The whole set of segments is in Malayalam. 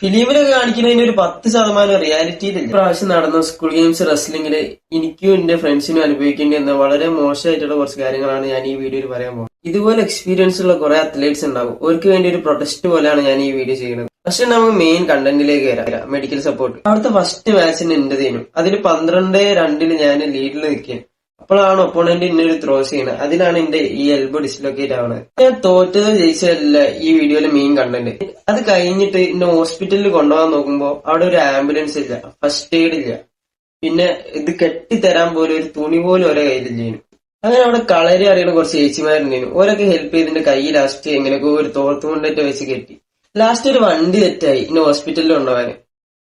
ഫിലിമിലൊക്കെ കാണിക്കുന്നതിന് ഒരു 10% റിയാലിറ്റിയിലില്ല. പ്രാവശ്യം നടന്ന സ്കൂൾ ഗെയിംസ് റെസ്ലിംഗില് എനിക്കും എന്റെ ഫ്രണ്ട്സിനും അനുഭവിക്കേണ്ടി വന്ന വളരെ മോശമായിട്ടുള്ള കുറച്ച് കാര്യങ്ങളാണ് ഞാൻ ഈ വീഡിയോയിൽ പറയാൻ പോകുന്നത്. ഇതുപോലെ എക്സ്പീരിയൻസ് ഉള്ള കുറെ അത്ലറ്റ്സ് ഉണ്ടാവും. അവർക്ക് വേണ്ടി ഒരു പ്രൊട്ടസ്റ്റ് പോലെയാണ് ഞാൻ ഈ വീഡിയോ ചെയ്യുന്നത്. പക്ഷെ നമുക്ക് മെയിൻ കണ്ടന്റിലേക്ക് വരാം. Medical support. അവിടുത്തെ ഫസ്റ്റ് മാച്ചിന് എന്റേതേനും അതിൽ 12-2 ഞാൻ ലീഡിൽ നിൽക്കുക. അപ്പോഴാണ് ഒപ്പോണന്റ് ഇന്നൊരു ത്രോ ചെയ്യണത്. അതിലാണ് എന്റെ ഈ എൽബോ ഡിസ്ലൊക്കേറ്റ് ആവണത്. ഞാൻ തോറ്റതോ ജയിച്ചതല്ല ഈ വീഡിയോയിലെ മെയിൻ കണ്ടന്റ്. അത് കഴിഞ്ഞിട്ട് എന്നെ ഹോസ്പിറ്റലിൽ കൊണ്ടുപോകാൻ നോക്കുമ്പോ അവിടെ ഒരു ആംബുലൻസ് ഇല്ല, ഫസ്റ്റ് എയ്ഡ് ഇല്ല, പിന്നെ ഇത് കെട്ടിത്തരാൻ പോലും ഒരു തുണി പോലും ഒരേ കയ്യിലില്ലേനും. അങ്ങനെ അവിടെ കളരി അറിയുന്ന കുറച്ച് ചേച്ചിമാരുണ്ടേനും. ഓരൊക്കെ ഹെൽപ്പ് ചെയ്തിന്റെ കൈ ലാസ്റ്റ് എങ്ങനെയൊക്കെ ഒരു തോർത്തുകൊണ്ടിട്ട് വെച്ച് കെട്ടി. ലാസ്റ്റ് ഒരു വണ്ടി തെറ്റായി എന്നെ ഹോസ്പിറ്റലിൽ കൊണ്ടുപോകാൻ.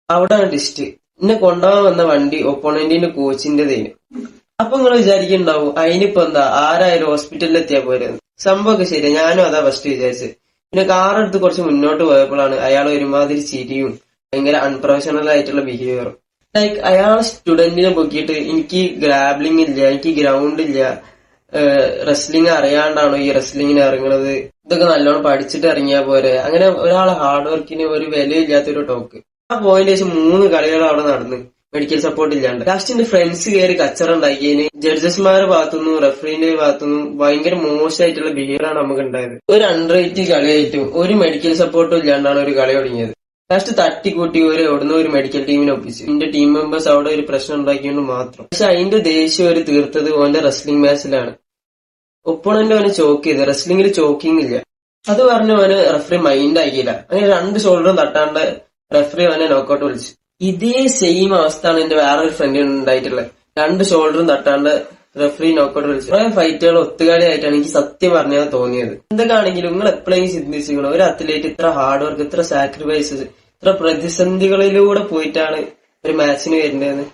അവിടെയാണ് ടിസ്റ്റ്. എന്നെ കൊണ്ടുപോകാൻ വന്ന വണ്ടി ഒപ്പോണന്റിന്റെ കോച്ചിന്റെതേനും. അപ്പൊ നിങ്ങൾ വിചാരിക്കുന്നുണ്ടാവും അതിനിപ്പോ എന്താ, ആരായാലും ഹോസ്പിറ്റലിൽ എത്തിയാൽ പോരുന്നു. സംഭവമൊക്കെ ശരി, ഞാനും അതാ ഫസ്റ്റ് വിചാരിച്ചത്. പിന്നെ കാറെടുത്ത് കുറച്ച് മുന്നോട്ട് പോയപ്പോഴാണ് അയാൾ ഒരുമാതിരി ചിരിയും ഭയങ്കര അൺപ്രൊഫഷണൽ ആയിട്ടുള്ള ബിഹേവിയറും. ലൈക്ക് അയാളെ സ്റ്റുഡന്റിനെ പൊക്കിയിട്ട് എനിക്ക് ഗ്രാബ്ലിംഗ് ഇല്ല, എനിക്ക് ഗ്രൗണ്ട് ഇല്ല, റെസ്ലിംഗ് അറിയാണ്ടാണോ ഈ റെസ്ലിംഗിന് ഇറങ്ങുന്നത്, ഇതൊക്കെ നല്ലോണം പഠിച്ചിട്ട് ഇറങ്ങിയാ പോരെ. അങ്ങനെ ഒരാളെ ഹാർഡ് വർക്കിന് ഒരു വിലയില്ലാത്തൊരു ടോക്ക്. ആ പോയിന്റ് ശേഷം 3 കളികൾ അവിടെ നടന്ന് മെഡിക്കൽ സപ്പോർട്ട് ഇല്ലാണ്ട്. ലാസ്റ്റ് എന്റെ ഫ്രണ്ട്സ് കയറി കച്ചറ ഉണ്ടാക്കിയതിന് ജഡ്ജസ്മാരുടെ ഭാഗത്തുനിന്നും റെഫറിന്റെ ഭാഗത്തുനിന്നും ഭയങ്കര മോശമായിട്ടുള്ള ബിഹേവിയറാണ് നമുക്ക് ഉണ്ടായത്. ഒരു അണ്ടർ-80 കളിയായിട്ടും ഒരു മെഡിക്കൽ സപ്പോർട്ടും ഇല്ലാണ്ടാണ് ഒരു കളി തുടങ്ങിയത്. ലാസ്റ്റ് തട്ടിക്കൂട്ടി എവിടുന്ന ഒരു മെഡിക്കൽ ടീമിനെ ഒപ്പിച്ചു. എന്റെ ടീം മെമ്പേഴ്സ് അവിടെ ഒരു പ്രശ്നം ഉണ്ടാക്കിയോണ്ട് മാത്രം. പക്ഷെ അതിന്റെ ദേഷ്യം ഒരു തീർത്തത് ഓന്റെ റെസ്ലിംഗ് മാച്ചിലാണ്. ഒപ്പോണന്റ് അവനെ ചോക്ക് ചെയ്ത്. റെസ്ലിംഗിൽ ചോക്കിംഗ് ഇല്ല. അത് പറഞ്ഞു അവന് റെഫറി മൈൻഡ് ആക്കിയില്ല. അങ്ങനെ 2 ഷോൾഡറും തട്ടാണ്ട് റെഫറി അവനെ നോക്കൌട്ട് വിളിച്ചു. ഇതേ സെയിം അവസ്ഥയാണ് എന്റെ വേറൊരു ഫ്രണ്ടിന് ഉണ്ടായിട്ടുള്ളത്. 2 ഷോൾഡറും തട്ടാണ്ട് റെഫറി നോക്കൌട്ട് വിളിച്ചു. കുറെ ഫൈറ്റുകൾ ഒത്തുകളിയായിട്ടാണ് എനിക്ക് സത്യം പറഞ്ഞാൽ തോന്നിയത്. എന്തൊക്കെയാണെങ്കിലും നിങ്ങൾ എപ്പോഴെങ്കിലും ചിന്തിച്ചിരിക്കണം, ഒരു അത്ലറ്റ് ഇത്ര ഹാർഡ് വർക്ക്, ഇത്ര സാക്രിഫൈസസ്, ഇത്ര പ്രതിസന്ധികളിലൂടെ പോയിട്ടാണ് ഒരു മാച്ചിന് വരുന്നതെന്ന്.